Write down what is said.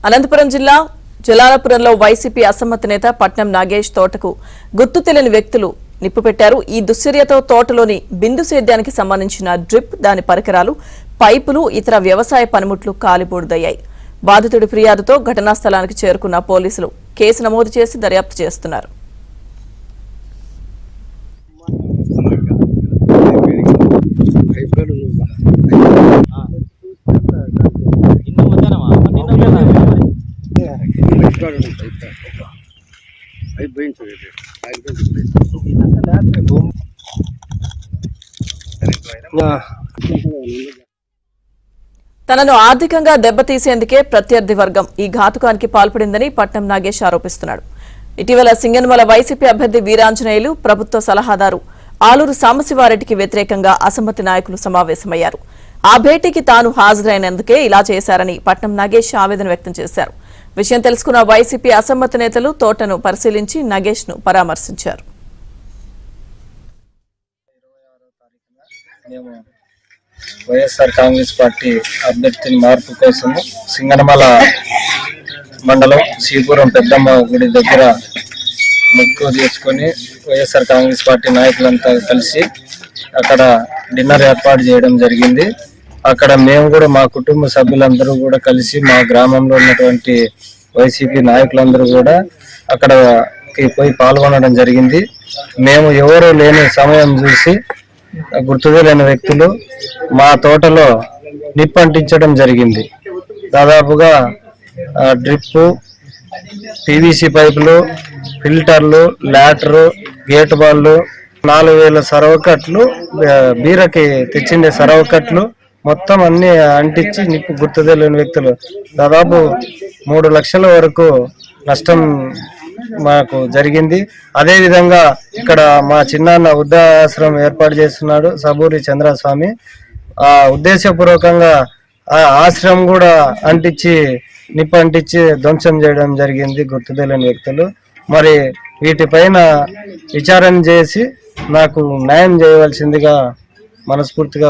అనంతపురం జిల్లా జలాలపురంలో వైసీపీ అసమ్మతి నేత పట్నం నాగేష్ తోటకు గుర్తు తెలియని వ్యక్తులు నిప్పు పెట్టారు. ఈ దుశ్చర్యతో తోటలోని బిందు సేద్యానికి సంబంధించిన డ్రిప్, దాని పరికరాలు, పైపులు, ఇతర వ్యవసాయ పనిముట్లు కాలిబూడిదయ్యాయి. బాధితుడి ఫిర్యాదుతో ఘటనా స్థలానికి చేరుకున్న పోలీసులు కేసు నమోదు చేసి దర్యాప్తు చేస్తున్నారు. తనను ఆర్థికంగా దెబ్బతీసేందుకే ప్రత్యర్థి వర్గం ఈ ఘాతుకానికి పాల్పడిందని పట్నం నాగేష్ ఆరోపిస్తున్నాడు. ఇటీవల సింగనమల వైసీపీ అభ్యర్థి వీరాంజనేయులు, ప్రభుత్వ సలహాదారు ఆలూరు సాంబశివారెడ్డికి వ్యతిరేకంగా అసమ్మతి నాయకులు సమావేశమయ్యారు. ఆ భేటీకి తాను హాజరైనందుకే ఇలా చేశారని పట్నం నాగేష్ ఆవేదన వ్యక్తం చేశారు. విషయం తెలుసుకున్న వైసీపీ అసమ్మతి నేతలు తోటను పరిశీలించి నాగేష్ ను పరామర్శించారు. వైఎస్ఆర్ కాంగ్రెస్ పార్టీ అభ్యర్థిని మార్పు కోసం సింగనమల మండలం శ్రీపురం పెద్దమ్మ గుడి దగ్గర మొక్కు తీసుకొని వైఎస్ఆర్ కాంగ్రెస్ పార్టీ నాయకులంతా కలిసి అక్కడ డిన్నర్ ఏర్పాటు చేయడం జరిగింది. అక్కడ మేము కూడా మా కుటుంబ సభ్యులందరూ కూడా కలిసి మా గ్రామంలో ఉన్నటువంటి వైసీపీ నాయకులందరూ కూడా అక్కడకి పోయి పాల్గొనడం జరిగింది. మేము ఎవరూ లేని సమయం చూసి గుర్తులేని వ్యక్తులు మా తోటలో నిప్పంటించడం జరిగింది. దాదాపుగా డ్రిప్, పీవీసీ పైపులు, ఫిల్టర్లు, లాటరు, గేట్ బాళ్ళు, 4000 సరవకట్లు, బీరకి తెచ్చిండే సరవకట్లు మొత్తం అన్ని అంటించి నిప్పు గుర్తు తెలియని వ్యక్తులు దాదాపు 3 లక్షల వరకు నష్టం మాకు జరిగింది. అదే విధంగా ఇక్కడ మా చిన్నాన్న వృద్ధాశ్రమం ఏర్పాటు చేస్తున్నాడు సబూరి చంద్రస్వామి. ఆ ఉద్దేశపూర్వకంగా ఆ ఆశ్రమం కూడా నిప్పు అంటించి ధ్వంసం చేయడం జరిగింది గుర్తు తెలియని వ్యక్తులు. మరి వీటిపైన విచారణ చేసి నాకు న్యాయం చేయవలసిందిగా మనస్ఫూర్తిగా